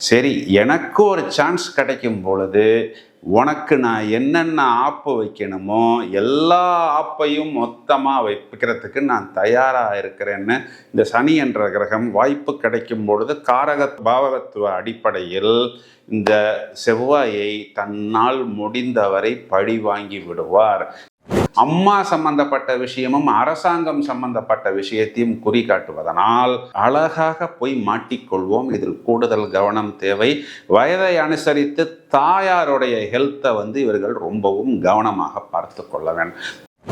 சரி, எனக்கு ஒரு சான்ஸ் கிடைக்கும் பொழுது உனக்கு நான் என்னென்ன ஆப்பு வைக்கணுமோ எல்லா ஆப்பையும் மொத்தமாக வைக்கிறதுக்கு நான் தயாராக இருக்கிறேன்னு இந்த சனி என்ற கிரகம் வாய்ப்பு கிடைக்கும் பொழுது காரக பாவகத்துவ அடிப்படையில் இந்த செவ்வாயை தன்னால் முடிந்தவரை பழி வாங்கி விடுவார். அம்மா சம்பந்தப்பட்ட விஷயமும் அரசாங்கம் சம்பந்தப்பட்ட விஷயத்தையும் குறிகாட்டுவதனால் அழகாக போய் மாட்டிக்கொள்வோம். இதில் கூடுதல் கவனம் தேவை. வயதை அனுசரித்து தாயாருடைய ஹெல்த்தை இவர்கள் ரொம்பவும் கவனமாக பார்த்து கொள்ள வேண்டும்.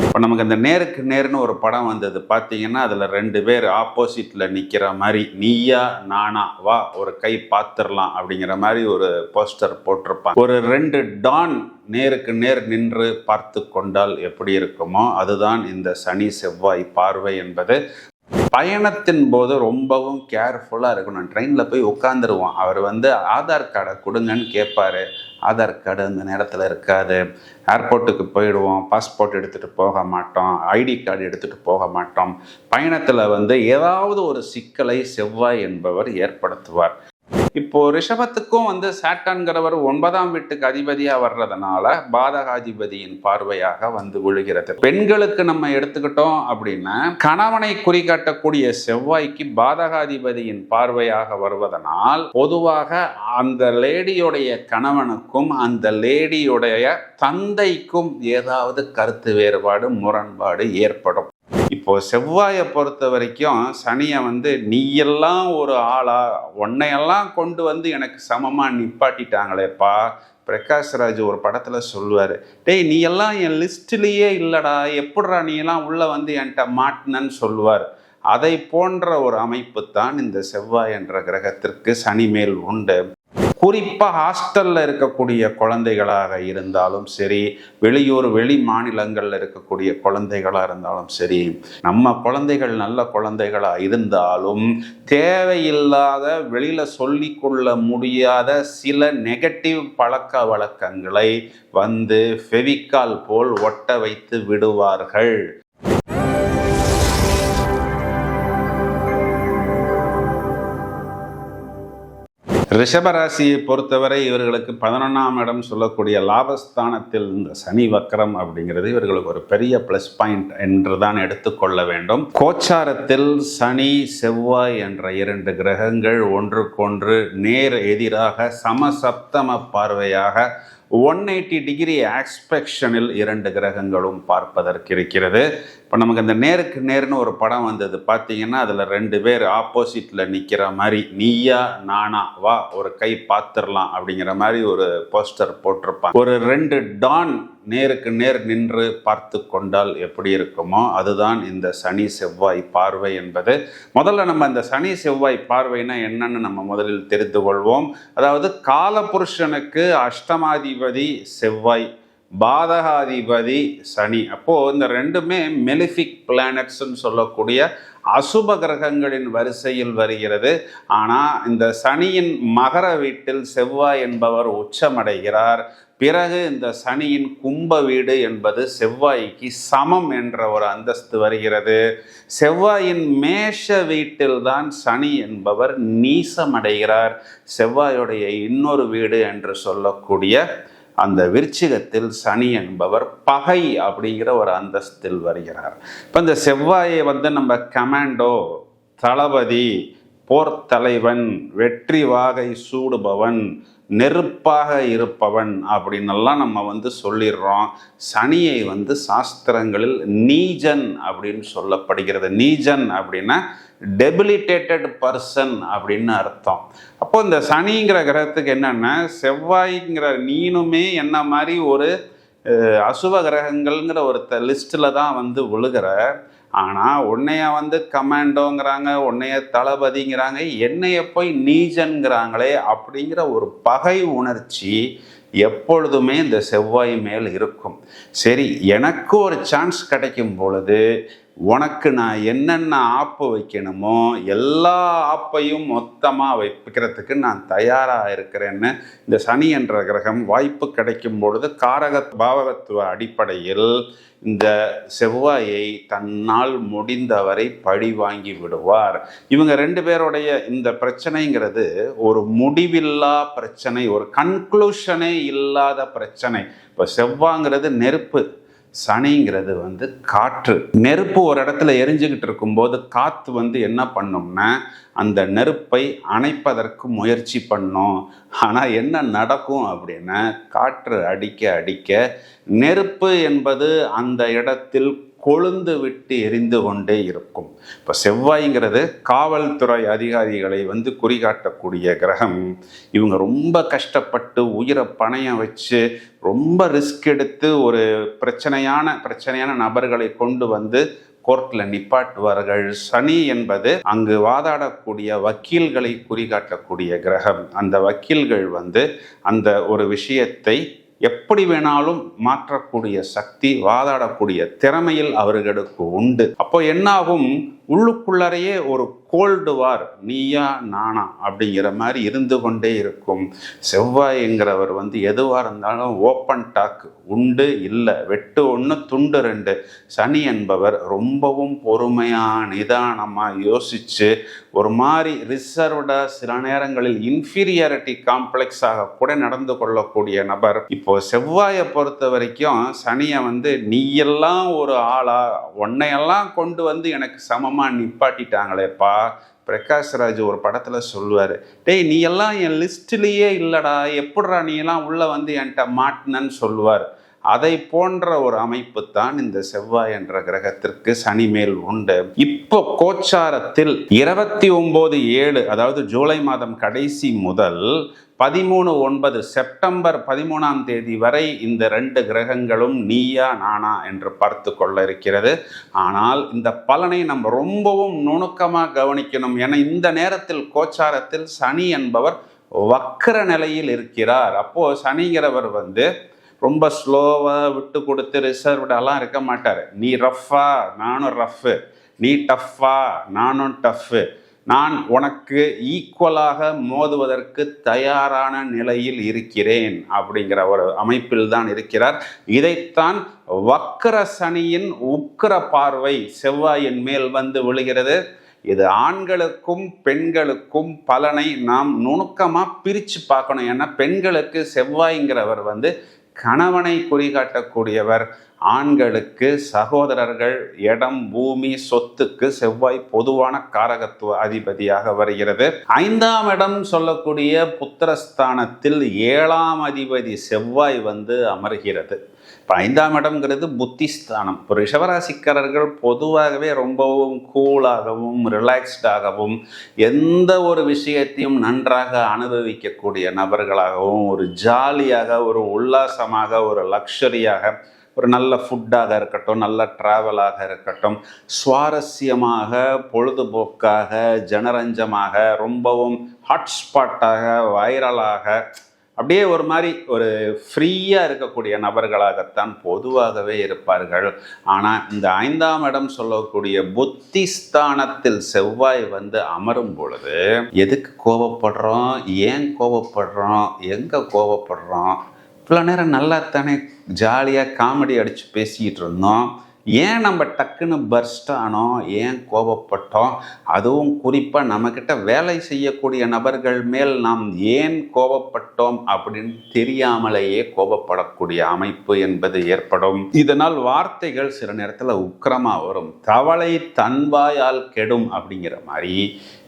இப்போ நமக்கு அந்த நேருக்கு நேர்னு ஒரு படம் வந்தது பார்த்தீங்கன்னா, அதில் 2 பேர் ஆப்போசிட்டில் நிற்கிற மாதிரி, நீயா நானா வா ஒரு கை பார்த்துடலாம் அப்படிங்கிற மாதிரி ஒரு போஸ்டர் போட்டிருப்பாங்க. ஒரு 2 டான் நேருக்கு நேர் நின்று பார்த்து கொண்டால் எப்படி இருக்குமோ அதுதான் இந்த சனி செவ்வாய் பார்வை என்பது. பயணத்தின் போது ரொம்பவும் கேர்ஃபுல்லாக இருக்கணும். ட்ரெயினில் போய் உட்காந்துருவோம். அவர் ஆதார் கார்டை கொடுங்கன்னு கேட்பாரு. ஆதார் கார்டு அந்த நேரத்தில் இருக்காது. ஏர்போர்ட்டுக்கு போயிடுவோம். பாஸ்போர்ட் எடுத்துகிட்டு போக மாட்டோம். ஐடி கார்டு எடுத்துகிட்டு போக மாட்டோம். பயணத்தில் ஏதாவது ஒரு சிக்கலை செவ்வாய் என்பவர் ஏற்படுத்துவார். இப்போ ரிஷபத்துக்கும் சாட்டன்கிறவர் 9ஆம் வீட்டுக்கு அதிபதியாக வர்றதுனால பாதகாதிபதியின் பார்வையாக விழுகிறது. பெண்களுக்கு நம்ம எடுத்துக்கிட்டோம் அப்படின்னா, கணவனை குறிகாட்டக்கூடிய செவ்வாய்க்கு பாதகாதிபதியின் பார்வையாக வருவதனால் பொதுவாக அந்த லேடியுடைய கணவனுக்கும் அந்த லேடியுடைய தந்தைக்கும் ஏதாவது கருத்து வேறுபாடு, முரண்பாடு ஏற்படும். இப்போ செவ்வாயை பொறுத்த வரைக்கும் சனியை நீ எல்லாம் ஒரு ஆளா, உன்னையெல்லாம் கொண்டு எனக்கு சமமாக நிப்பாட்டிட்டாங்களேப்பா. பிரகாஷ்ராஜ் ஒரு படத்தில் சொல்லுவார், டேய் நீ எல்லாம் என் லிஸ்ட்லேயே இல்லைடா, எப்படிடா நீ எல்லாம் உள்ளே என்கிட்ட மாட்டினன்னு சொல்லுவார். அதை போன்ற ஒரு அமைப்பு தான் இந்த செவ்வாய் என்ற கிரகத்திற்கு சனி மேல் உண்டு. குறிப்பாக ஹாஸ்டலில் இருக்கக்கூடிய குழந்தைகளாக இருந்தாலும் சரி, வெளி மாநிலங்களில் இருக்கக்கூடிய குழந்தைகளாக இருந்தாலும் சரி, நம்ம குழந்தைகள் நல்ல குழந்தைகளாக இருந்தாலும் தேவையில்லாத வெளியில் சொல்லிக்கொள்ள முடியாத சில நெகட்டிவ் பழக்க வழக்கங்களை ஃபெவிகால் போல் ஒட்ட வைத்து விடுவார்கள். ரிஷபராசியை பொறுத்தவரை இவர்களுக்கு 11ஆம் இடம் சொல்லக்கூடிய லாபஸ்தானத்தில் இந்த சனி வக்கரம் அப்படிங்கிறது இவர்களுக்கு ஒரு பெரிய ப்ளஸ் பாயிண்ட் என்று தான் எடுத்துக்கொள்ள வேண்டும். கோச்சாரத்தில் சனி செவ்வாய் என்ற 2 கிரகங்கள் ஒன்றுக்கொன்று நேர் எதிராக சமசப்தம பார்வையாக 180 டிகிரி ஆஸ்பெக்ஷனில் 2 கிரகங்களும் பார்ப்பதற்கு இருக்கிறது. இப்போ நமக்கு அந்த நேருக்கு நேர்னு ஒரு படம் வந்தது பார்த்தீங்கன்னா, அதில் 2 பேர் ஆப்போசிட்டில் நிற்கிற மாதிரி, நீயா நானா வா ஒரு கை பார்த்துடலாம் அப்படிங்கிற மாதிரி ஒரு போஸ்டர் போட்டிருப்பாங்க. ஒரு 2 டான் நேருக்கு நேர் நின்று பார்த்து கொண்டால் எப்படி இருக்குமோ அதுதான் இந்த சனி செவ்வாய் பார்வை என்பது. முதல்ல நம்ம இந்த சனி செவ்வாய் பார்வைனா என்னன்னு நம்ம முதலில் தெரிந்து கொள்வோம். அதாவது காலபுருஷனுக்கு அஷ்டமாதிபதி செவ்வாய், பாதகாதிபதி சனி. அப்போது இந்த 2மே மெலிஃபிக் பிளானட்ஸ்ன்னு சொல்லக்கூடிய அசுப கிரகங்களின் வரிசையில் வருகிறது. ஆனால் இந்த சனியின் மகர வீட்டில் செவ்வாய் என்பவர் உச்சமடைகிறார். பிறகு இந்த சனியின் கும்ப வீடு என்பது செவ்வாய்க்கு சமம் என்ற ஒரு அந்தஸ்து வருகிறது. செவ்வாயின் மேஷ வீட்டில் தான் சனி என்பவர் நீசமடைகிறார். செவ்வாயுடைய இன்னொரு வீடு என்று சொல்லக்கூடிய அந்த விருச்சிகத்தில் சனி என்பவர் பகை அப்படிங்கிற ஒரு அந்தஸ்தில் வருகிறார். இப்போ இந்த செவ்வாயை நம்ம கமாண்டோ, தளபதி, போர் தலைவன், வெற்றி வாகை சூடுபவன், நெருப்பாக இருப்பவன் அப்படின்னெல்லாம் நம்ம சொல்லிடுறோம். சனியை சாஸ்திரங்களில் நீஜன் அப்படின்னு சொல்லப்படுகிறது. நீஜன் அப்படின்னா டெபிலிட்டேட்டட் பர்சன் அப்படின்னு அர்த்தம். அப்போ இந்த சனிங்கிற கிரகத்துக்கு என்னென்னா, செவ்வாய்ங்கிற நீனுமே என்ன மாதிரி ஒரு அசுப கிரகங்கள்ங்கிற ஒரு லிஸ்ட்டில் தான் விழுகிற. ஆனால் உன்னைய கமாண்டோங்கிறாங்க, உன்னைய தளபதிங்கிறாங்க, என்னைய போய் நீஜன்கிறாங்களே அப்படிங்கிற ஒரு பகை உணர்ச்சி எப்பொழுதுமே இந்த செவ்வாய் மேல் இருக்கும். சரி, எனக்கு ஒரு சான்ஸ் கிடைக்கும் பொழுது உனக்கு நான் என்னென்ன ஆப்பு வைக்கணுமோ எல்லா ஆப்பையும் மொத்தமாக வைக்கிறதுக்கு நான் தயாராக இருக்கிறேன்னு இந்த சனி என்ற கிரகம் வாய்ப்பு கிடைக்கும் பொழுது காரக பாவகத்துவ அடிப்படையில் இந்த செவ்வாயை தன்னால் முடிந்தவரை பழி வாங்கி விடுவார். இவங்க ரெண்டு பேருடைய இந்த பிரச்சனைங்கிறது ஒரு முடிவில்லா பிரச்சனை, ஒரு கன்க்ளூஷனே இல்லாத பிரச்சனை. இப்போ செவ்வாய்ங்கிறது நெருப்பு, சனிங்கிறது காற்று. நெருப்பு ஒரு இடத்துல எரிஞ்சுக்கிட்டு இருக்கும்போது காற்று என்ன பண்ணும்னா அந்த நெருப்பை அணைப்பதற்கு முயற்சி பண்ணும். ஆனால் என்ன நடக்கும் அப்படின்னா காற்று அடிக்க அடிக்க நெருப்பு என்பது அந்த இடத்தில் கொழுந்து விட்டு எரிந்து கொண்டே இருக்கும். இப்போ செவ்வாய்ங்கிறது காவல்துறை அதிகாரிகளை குறிகாட்டக்கூடிய கிரகம். இவங்க ரொம்ப கஷ்டப்பட்டு உயிரை பணையம் வச்சு ரொம்ப ரிஸ்க் எடுத்து ஒரு பிரச்சனையான நபர்களை கொண்டு கோர்ட்டில் நிப்பாட்டுவார்கள். சனி என்பது அங்கு வாதாடக்கூடிய வக்கீல்களை குறிகாட்டக்கூடிய கிரகம். அந்த வக்கீல்கள் அந்த ஒரு விஷயத்தை எப்படி வேணாலும் மாற்றக்கூடிய சக்தி, வாதாடக்கூடிய திறமையில் அவர்களுக்கு உண்டு. அப்போ என்னாகும், உள்ளுக்குள்ளறையே ஒரு கோல்டு வார், நீயா நானா அப்படிங்கிற மாதிரி இருந்து கொண்டே இருக்கும். செவ்வாய்ங்கிறவர் எதுவாக இருந்தாலும் ஓப்பன் டாக், உண்டு இல்லை, வெட்டு ஒன்று துண்டு ரெண்டு. சனி என்பவர் ரொம்பவும் பொறுமையாக நிதானமாக யோசித்து ஒரு மாதிரி ரிசர்வ்டாக, சில நேரங்களில் இன்ஃபீரியாரிட்டி காம்ப்ளெக்ஸாக கூட நடந்து கொள்ளக்கூடிய நபர். இப்போ செவ்வாயை பொறுத்த வரைக்கும் சனியை நீயெல்லாம் ஒரு ஆளா, உன்னையெல்லாம் கொண்டு எனக்கு சமமாக நிப்பாட்டிட்டாங்களேப்பா. பிரகாஷ்ராஜ் ஒரு படத்தில் சொல்லுவார், டேய் நீ எல்லாம் என் லிஸ்ட்லேயே இல்லைடா, எப்படிடா நீ எல்லாம் உள்ளே என்கிட்ட மாட்டினன்னு சொல்லுவார். அதை போன்ற ஒரு அமைப்பு தான் இந்த செவ்வாய் என்ற கிரகத்திற்கு சனி மேல் உண்டு. இப்போ கோச்சாரத்தில் 29/7, அதாவது ஜூலை மாதம் கடைசி முதல் 13/9 செப்டம்பர் 13ஆம் தேதி வரை இந்த ரெண்டு கிரகங்களும் நீயா நானா என்று பார்த்து கொள்ள இருக்கிறது. ஆனால் இந்த பலனை நம்ம ரொம்பவும் நுணுக்கமாக கவனிக்கணும். ஏன்னா இந்த நேரத்தில் கோச்சாரத்தில் சனி என்பவர் வக்கர நிலையில் இருக்கிறார். அப்போ சனிங்கிறவர் ரொம்ப ஸ்லோவாக விட்டு கொடுத்து ரிசர்வ்டெல்லாம் இருக்க மாட்டார். நீ ரஃப்பா, நானும் ரஃப்பு, நீ டஃப்பா, நானும் டஃப்பு, நான் உனக்கு ஈக்குவலாக மோதுவதற்கு தயாரான நிலையில் இருக்கிறேன் அப்படிங்கிற ஒரு அமைப்பில் தான் இருக்கிறார். இதைத்தான் வக்கர சனியின் உக்கிர பார்வை செவ்வாயின் மேல் விழுகிறது. இது ஆண்களுக்கும் பெண்களுக்கும் பலனை நாம் நுணுக்கமாக பிரித்து பார்க்கணும். ஏன்னா பெண்களுக்கு செவ்வாய்ங்கிறவர் கணவனை குறிகாட்டக்கூடியவர், ஆண்களுக்கு சகோதரர்கள், இடம், பூமி, சொத்துக்கு செவ்வாய் பொதுவான காரகத்துவ அதிபதியாக வருகிறது. 5ஆம் இடம் சொல்லக்கூடிய புத்திரஸ்தானத்தில் 7ஆம் அதிபதி செவ்வாய் அமர்கிறது. இப்போ 5ஆம் இடம்ங்கிறது புத்திஸ்தானம். இப்போ ரிஷபராசிக்காரர்கள் பொதுவாகவே ரொம்பவும் கூலாகவும் ரிலாக்ஸ்டாகவும் எந்த ஒரு விஷயத்தையும் நன்றாக அனுபவிக்கக்கூடிய நபர்களாகவும், ஒரு ஜாலியாக, ஒரு உல்லாசமாக, ஒரு லக்ஸரியாக, ஒரு நல்ல ஃபுட்டாக இருக்கட்டும், நல்ல ட்ராவலாக இருக்கட்டும், சுவாரஸ்யமாக, பொழுதுபோக்காக, ஜனரஞ்சமாக, ரொம்பவும் ஹாட்ஸ்பாட்டாக, வைரலாக, அப்படியே ஒரு மாதிரி ஒரு ஃப்ரீயாக இருக்கக்கூடிய நபர்களாகத்தான் பொதுவாகவே இருப்பார்கள். ஆனால் இந்த 5ஆம் இடம் சொல்லக்கூடிய புத்திஸ்தானத்தில் செவ்வாய் அமரும் பொழுது எதுக்கு கோபப்படுறோம், ஏன் கோபப்படுறோம், எங்கே கோபப்படுறோம், இவ்வளோ நேரம் நல்லா தானே ஜாலியாக காமெடி அடித்து பேசிக்கிட்டு இருந்தோம், ஏன் நம்ம டக்குன்னு பர்ஸ்ட் ஆனோம், ஏன் கோபப்பட்டோம், அதுவும் குறிப்பாக நம்மக்கிட்ட வேலை செய்யக்கூடிய நபர்கள் மேல் நாம் ஏன் கோபப்பட்டோம் அப்படின்னு தெரியாமலேயே கோபப்படக்கூடிய அமைப்பு என்பது ஏற்படும். இதனால் வார்த்தைகள் சில நேரத்தில் உக்கிரமாக வரும். தவளை தன்வாயால் கெடும் அப்படிங்கிற மாதிரி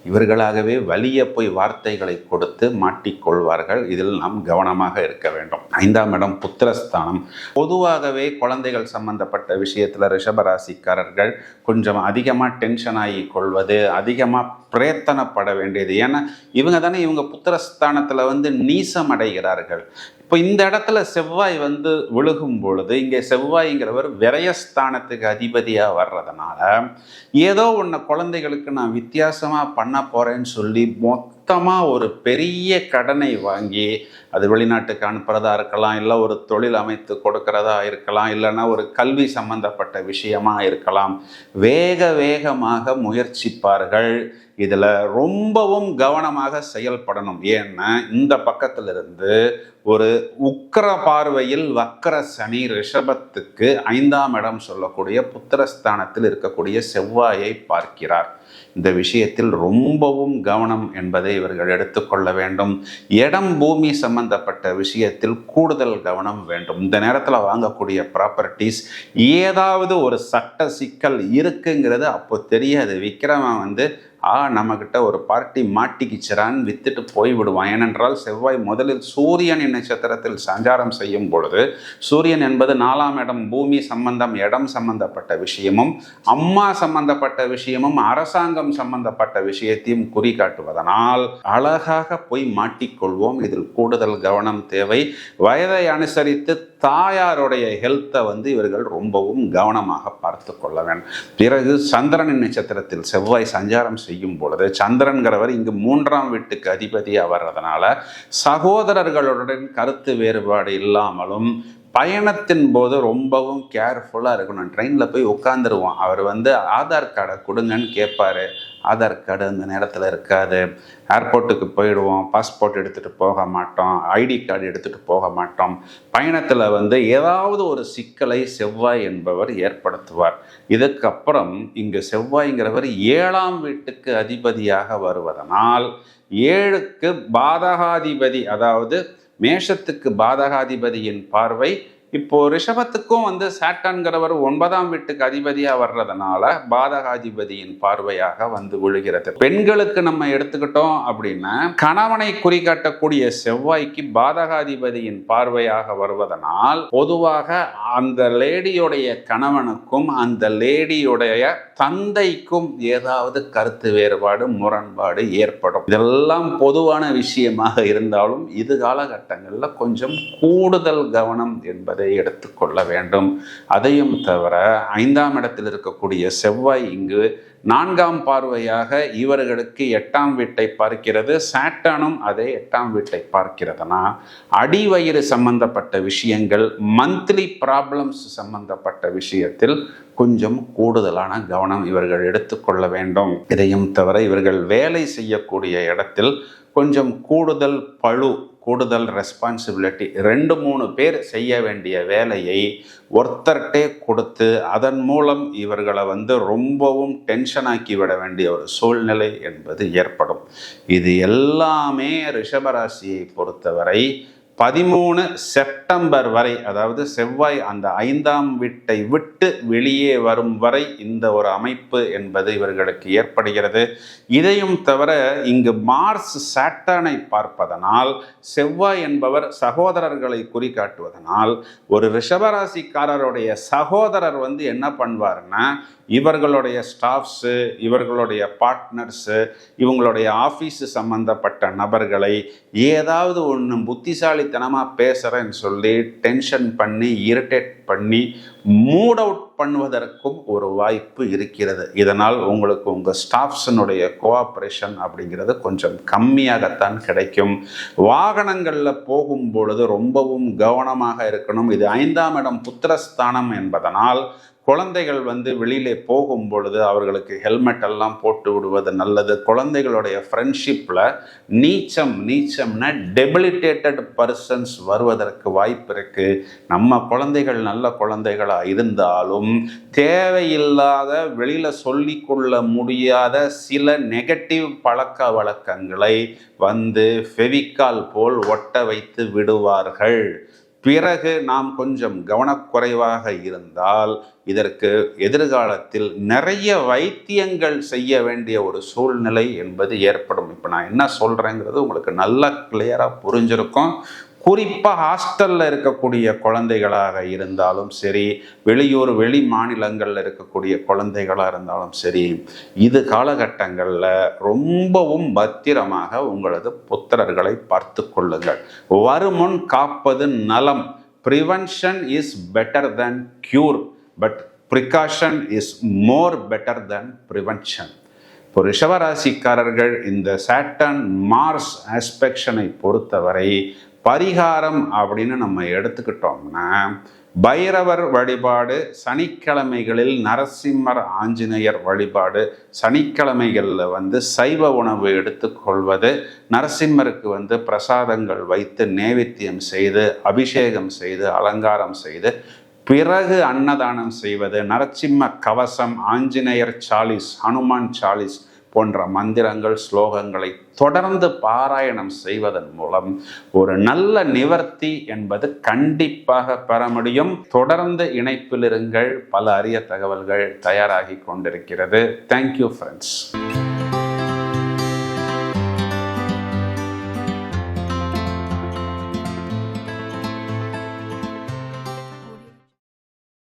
இவர்களாகவே வலிய போய் வார்த்தைகளை கொடுத்து மாட்டிக்கொள்வார்கள். இதில் நாம் கவனமாக இருக்க வேண்டும். 5ஆம் இடம் புத்திரஸ்தானம். பொதுவாகவே குழந்தைகள் சம்பந்தப்பட்ட விஷயத்தில் ரிஷபராசிக்காரர்கள் கொஞ்சம் அதிகமாக டென்ஷன் ஆகி கொள்வது, அதிகமாக பிரயத்தனப்பட வேண்டியது. ஏன்னா இவங்க புத்திரஸ்தானத்தில் நீசம் அடைகிறார்கள். இப்போ இந்த இடத்துல செவ்வாய் விழுகும் பொழுது, இங்கே செவ்வாய்ங்கிறவர் விரயஸ்தானத்துக்கு அதிபதியாக வர்றதுனால ஏதோ ஒன்று குழந்தைகளுக்கு நான் வித்தியாசமாக பண்ண போகிறேன்னு சொல்லி மொத்த மொத்தமாக ஒரு பெரிய கடனை வாங்கி அது வெளிநாட்டுக்கு அனுப்புறதா இருக்கலாம், இல்லை ஒரு தொழில் அமைத்து கொடுக்கறதா இருக்கலாம், இல்லைன்னா ஒரு கல்வி சம்பந்தப்பட்ட விஷயமா இருக்கலாம். வேகமாக முயற்சிப்பார்கள். இதில் ரொம்பவும் கவனமாக செயல்படணும். ஏன்னா இந்த பக்கத்திலிருந்து ஒரு உக்கிர பார்வையில் வக்கர சனி ரிஷபத்துக்கு 5ஆம் இடம் சொல்லக்கூடிய புத்திரஸ்தானத்தில் இருக்கக்கூடிய செவ்வாயை பார்க்கிறார். இந்த விஷயத்தில் ரொம்பவும் கவனம் என்பதை இவர்கள் எடுத்துக்கொள்ள வேண்டும். இடம் பூமி சம்பந்தப்பட்ட விஷயத்தில் கூடுதல் கவனம் வேண்டும். இந்த நேரத்தில் வாங்கக்கூடிய ப்ராப்பர்ட்டிஸ் ஏதாவது ஒரு சட்ட சிக்கல் இருக்குங்கிறது அப்போ தெரியாது. விக்ரமன் நம்மக்கிட்ட ஒரு பார்ட்டி மாட்டிக்கிச்சிரான்னு வித்துட்டு போய்விடுவான். ஏனென்றால் செவ்வாய் முதலில் சூரியனின் நட்சத்திரத்தில் சஞ்சாரம் செய்யும் பொழுது, சூரியன் என்பது 4ஆம் இடம் பூமி சம்பந்தம், இடம் சம்பந்தப்பட்ட விஷயமும் அம்மா சம்பந்தப்பட்ட விஷயமும் அரசாங்கம் சம்பந்தப்பட்ட விஷயத்தையும் குறிகாட்டுவதனால் அழகாக போய் மாட்டிக்கொள்வோம். இதில் கூடுதல் கவனம் தேவை. வயதை அனுசரித்து தாயாருடைய ஹெல்த்தை இவர்கள் ரொம்பவும் கவனமாக பார்த்து கொள்ள வேண்டும். பிறகு சந்திரனின் நட்சத்திரத்தில் செவ்வாய் சஞ்சாரம் செய்யும் பொழுது, சந்திரன்கிறவர் இங்கு 3ஆம் வீட்டுக்கு அதிபதியாக வர்றதுனால சகோதரர்களுடன் கருத்து வேறுபாடு இல்லாமலும் பயணத்தின் போது ரொம்பவும் கேர்ஃபுல்லாக இருக்கணும். ட்ரெயினில் போய் உட்காந்துருவோம். அவர் ஆதார் கார்டை கொடுங்கன்னு கேட்பாரு. ஆதார் கார்டு அந்த நேரத்தில் இருக்காது. ஏர்போர்ட்டுக்கு போயிடுவோம், பாஸ்போர்ட் எடுத்துகிட்டு போக மாட்டோம், ஐடி கார்டு எடுத்துகிட்டு போக மாட்டோம். பயணத்தில் ஏதாவது ஒரு சிக்கலை செவ்வாய் என்பவர் ஏற்படுத்துவார். இதுக்கப்புறம் இங்கு செவ்வாய்ங்கிறவர் 7ஆம் வீட்டுக்கு அதிபதியாக வருவதனால் 7க்கு பாதகாதிபதி, அதாவது மேஷத்துக்கு பாதகாதிபதியின் பார்வை இப்போ ரிஷபத்துக்கும் சாட்டன்கிறவர் 9ஆம் வீட்டுக்கு அதிபதியாக வர்றதுனால பாதகாதிபதியின் பார்வையாக விழுகிறது. பெண்களுக்கு நம்ம எடுத்துக்கிட்டோம் அப்படின்னா, கணவனை குறிகாட்டக்கூடிய செவ்வாய்க்கு பாதகாதிபதியின் பார்வையாக வருவதனால் பொதுவாக அந்த லேடியுடைய கணவனுக்கும் அந்த லேடியுடைய தந்தைக்கும் ஏதாவது கருத்து வேறுபாடு, முரண்பாடு ஏற்படும். இதெல்லாம் பொதுவான விஷயமாக இருந்தாலும் இது காலகட்டங்களில் கொஞ்சம் கூடுதல் கவனம் என்பதை எடுத்துக்கொள்ள வேண்டும். அதையும் தவிர 5ஆம் இடத்தில் இருக்கக்கூடிய செவ்வாய் இங்கு 4ஆம் பார்வையாக இவர்களுக்கு 8ஆம் வீட்டை பார்க்கிறது. சாட்டனும் அதே 8ஆம் வீட்டை பார்க்கிறதுனா அடிவயிறு சம்பந்தப்பட்ட விஷயங்கள், மந்த்லி ப்ராப்ளம்ஸ் சம்பந்தப்பட்ட விஷயத்தில் கொஞ்சம் கூடுதலான கவனம் இவர்கள் எடுத்துக்கொள்ள வேண்டும். இதையும் தவிர இவர்கள் வேலை செய்யக்கூடிய இடத்தில் கொஞ்சம் கூடுதல் பளு, கூடுதல் ரெஸ்பான்சிபிலிட்டி, 2-3 பேர் செய்ய வேண்டிய வேலையை ஒருத்தர்கிட்டே கொடுத்து அதன் மூலம் இவர்களை ரொம்பவும் டென்ஷனாக்கி விட வேண்டிய ஒரு சூழ்நிலை என்பது ஏற்படும். இது எல்லாமே ரிஷபராசியை பொறுத்தவரை 13 செப்டம்பர் வரை, அதாவது செவ்வாய் அந்த 5ஆம் வீட்டை விட்டு வெளியே வரும் வரை இந்த ஒரு அமைப்பு என்பது இவர்களுக்கு ஏற்படுகிறது. இதையும் தவிர இங்கு மார்ஸ் சாட்டனை பார்ப்பதனால், செவ்வாய் என்பவர் சகோதரர்களை குறிகாட்டுவதனால், ஒரு ரிஷபராசிக்காரருடைய சகோதரர் என்ன பண்ணுவார்னா, இவர்களுடைய ஸ்டாஃப்ஸு, இவர்களுடைய பார்ட்னர்ஸு, இவங்களுடைய ஆஃபீஸு சம்பந்தப்பட்ட நபர்களை ஏதாவது ஒன்று புத்திசாலித்தனமாக பேசுகிறேன்னு சொல்லி டென்ஷன் பண்ணி, இரிட்டேட் பண்ணி, மூட் அவுட் பண்ணுவதற்கும் ஒரு வாய்ப்பு இருக்கிறது. இதனால் உங்களுக்கு உங்கள் ஸ்டாஃப்ஸினுடைய கோஆப்ரேஷன் அப்படிங்கிறது கொஞ்சம் கம்மியாகத்தான் கிடைக்கும். வாகனங்களில் போகும் பொழுது ரொம்பவும் கவனமாக இருக்கணும். இது 5ஆம் இடம் புத்திரஸ்தானம் என்பதனால் குழந்தைகள் வெளியிலே போகும் பொழுது அவர்களுக்கு ஹெல்மெட் எல்லாம் போட்டு விடுவது நல்லது. குழந்தைகளுடைய ஃப்ரெண்ட்ஷிப்பில் நீச்சம்னா டெபிலிட்டேட்டட் பர்சன்ஸ் வருவதற்கு வாய்ப்பு இருக்குது. நம்ம குழந்தைகள் நல்ல குழந்தைகளாக இருந்தாலும் தேவையில்லாத, வெளியில் சொல்லிக்கொள்ள முடியாத சில நெகட்டிவ் பழக்க வழக்கங்களை ஃபெவிகால் போல் ஒட்ட வைத்து விடுவார்கள். பிறகு நாம் கொஞ்சம் கவனக்குறைவாக இருந்தால் இதற்கு எதிர்காலத்தில் நிறைய வைத்தியங்கள் செய்ய வேண்டிய ஒரு சூழ்நிலை என்பது ஏற்படும். இப்போ நான் என்ன சொல்கிறேங்கிறது உங்களுக்கு நல்லா கிளியராக புரிஞ்சிருக்கும். குறிப்பாக ஹாஸ்டலில் இருக்கக்கூடிய குழந்தைகளாக இருந்தாலும் சரி, வெளி மாநிலங்களில் இருக்கக்கூடிய குழந்தைகளாக இருந்தாலும் சரி, இது காலகட்டங்களில் ரொம்பவும் பத்திரமாக உங்களது புத்திரர்களை பார்த்து கொள்ளுங்கள். வருமுன் காப்பது நலம். Prevention is better than cure, but precaution is more better than prevention. இப்போ ரிஷபராசிக்காரர்கள் இந்த சாட்டர்ன் மார்ஸ் ஆஸ்பெக்ஷனை பொறுத்தவரை பரிகாரம் அப்படின்னு நம்ம எடுத்துக்கிட்டோம்னா பைரவர் வழிபாடு, சனிக்கிழமைகளில் நரசிம்மர் ஆஞ்சநேயர் வழிபாடு, சனிக்கிழமைகளில் சைவ உணவு எடுத்துக்கொள்வது, நரசிம்மருக்கு பிரசாதங்கள் வைத்து நேவேத்தியம் செய்து அபிஷேகம் செய்து அலங்காரம் செய்து பிறகு அன்னதானம் செய்வது, நரசிம்ம கவசம், ஆஞ்சநேயர் சாலிஸ், ஹனுமான் சாலிஸ் போன்ற மந்திரங்கள், ஸ்லோகங்களை தொடர்ந்து பாராயணம் செய்வதன் மூலம் ஒரு நல்ல நிவர்த்தி என்பது கண்டிப்பாக பெற முடியும். தொடர்ந்து இணைப்பில் இருங்கள். பல அரிய தகவல்கள் தயாராகி கொண்டிருக்கிறது. Thank you friends.